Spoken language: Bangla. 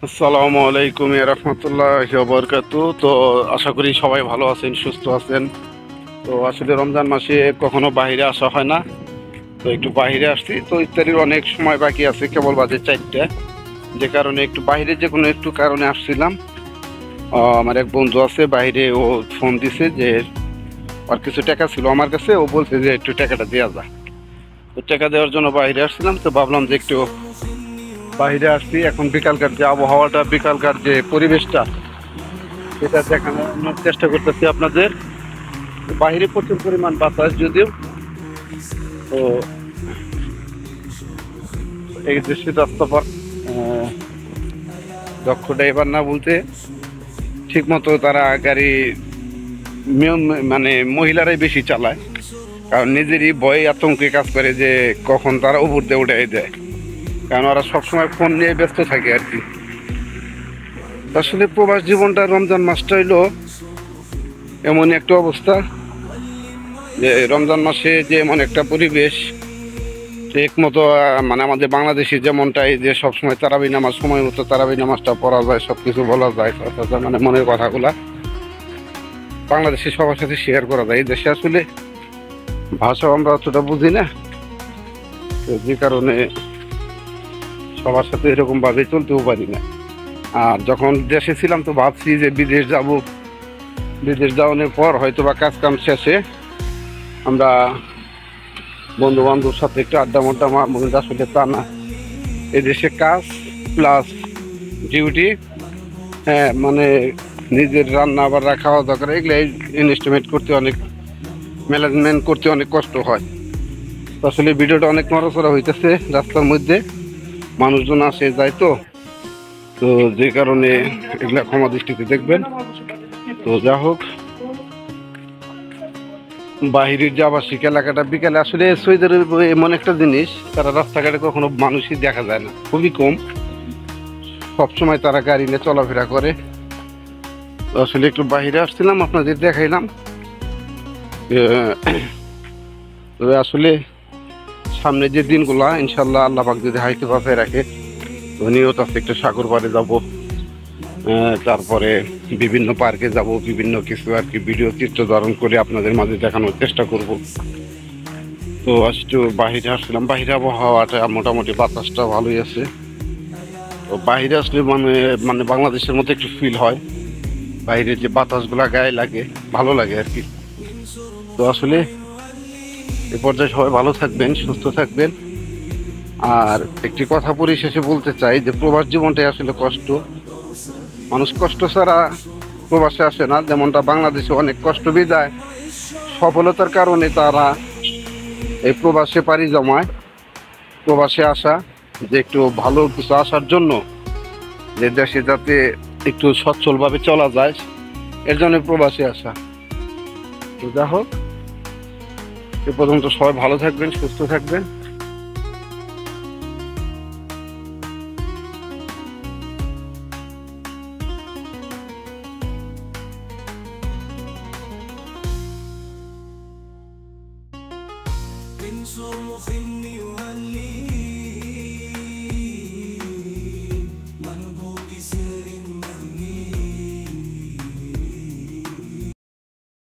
আসসালামু আলাইকুম রাহমাতুল্লাহি ওয়া বারাকাতুহু। তো আশা করি সবাই ভালো আছেন, সুস্থ আছেন। তো আসলে রমজান মাসে কখনো বাইরে আসা হয় না, তো একটু বাইরে আসছি। তো ইফতারির অনেক সময় বাকি আছে, কেবল বাজে 4টা, যে কারণে একটু বাইরে যে কোনো একটু কারণে আসছিলাম। আমার এক বন্ধু আছে বাইরে, ও ফোন দিছে যে আর কিছু টাকা ছিল আমার কাছে, ও বলছে যে একটু টাকাটা দেওয়া যায়। তো টাকা দেওয়ার জন্য বাইরে আসছিলাম, তো ভাবলাম যে একটু বাইরে আসছি। এখন বিকালকার যে আবহাওয়াটা, বিকালকার যে পরিবেশটা, এটা দেখানোর চেষ্টা করতেছি আপনাদের। বাইরে প্রচুর পরিমাণ বাতাস, যদিও তো এই যে শীতাস্তপা দক্ষ ড্রাইভার না বলতে, ঠিক মতো তারা গাড়ি মানে মহিলারাই বেশি চালায়, কারণ নিজেরই ভয় আতঙ্কে কাজ করে যে কখন তারা উপর দিয়ে উঠে দেয়, কারণ ওরা সবসময় ফোন নিয়ে ব্যস্ত থাকে আর কি। আসলে প্রবাস জীবনটা, রমজান মাসটা হইলো এমনই একটা অবস্থা যে রমজান মাসে যে এমন একটা পরিবেশ, ঠিক মতো মানে আমাদের বাংলাদেশে যেমনটাই যে সবসময় তারাবি নামাজ সময় মতো তারাবি নামাজটা পড়া যায়, সব কিছু বলা যায়, মানে মনের কথাগুলা বাংলাদেশে সবার সাথে শেয়ার করা যায়। এই দেশে আসলে ভাষাও আমরা অতটা বুঝি না, তো যে কারণে সবার সাথে এরকম ভাবে চলতেও পারি না। আর যখন দেশে ছিলাম তো ভাবছি যে বিদেশ যাব, বিদেশ যাওয়ানোর পর হয়তো বা কাজ কাম শেষে আমরা বন্ধু বান্ধবের সাথে একটু আড্ডা মাড্ডা মারবো, কিন্তু আসলে তা না। এদেশে কাজ প্লাস ডিউটি, হ্যাঁ মানে নিজের রান্না বান্না খাওয়া দাওয়া করে এগুলো ইনভেস্টমেন্ট করতে অনেক, ম্যানেজমেন্ট করতে অনেক কষ্ট হয়। তো আসলে ভিডিওটা অনেক নড়াচড়া হইতেছে রাস্তার মধ্যে, মানুষজন আসে যায়, তো তো যে কারণে এগুলা ক্ষমা দৃষ্টিতে দেখবেন। তো যা হোক, বাহিরের যে আবাসিক এলাকাটা বিকালে আসলে সৌদি আরব এমন একটা জিনিস, তারা রাস্তাঘাটে কখনো মানুষই দেখা যায় না, খুবই কম। সবসময় তারা গাড়ি নিয়ে চলাফেরা করে। তো আসলে একটু বাইরে আসছিলাম, আপনাদের দেখাইলাম। তবে আসলে সামনে যে দিনগুলা ইনশাল্লাহ আল্লাহ পাক যদি হাইতে বাঁচায় রাখে, তো নিয়ত আছে একটু সাগর পাড়ে যাবো, তারপরে বিভিন্ন পার্কে যাব, বিভিন্ন কিছু আর কি ভিডিও চিত্র ধারণ করে আপনাদের মাঝে দেখানোর চেষ্টা করব। তো একটু বাহিরে আসলাম, বাহিরে আবহাওয়াটা মোটামুটি বাতাসটা ভালোই আছে। তো বাহিরে আসলে মানে মানে বাংলাদেশের মতো একটু ফিল হয়, বাইরের যে বাতাসগুলা গায়ে লাগে, ভালো লাগে আর কি। তো আসলে এ পর্যায়ে সবাই ভালো থাকবেন, সুস্থ থাকবেন। আর একটি কথা পরিশেষে বলতে চাই যে প্রবাস জীবনটাই আসলে কষ্ট, মানুষ কষ্ট ছাড়া প্রবাসে আসে না। যেমনটা বাংলাদেশে অনেক কষ্ট বিদায় সফলতার কারণে তারা এই প্রবাসে পাড়ি জমায়, প্রবাসে আসা যে একটু ভালো কিছু আসার জন্য, যে দেশে যাতে একটু সচ্ছলভাবে চলা যায়, এর জন্য প্রবাসে আসা। তো যা হোক, এ পর্যন্ত সবাই ভালো থাকবেন, সুস্থ থাকবেন। بنصرخ النيو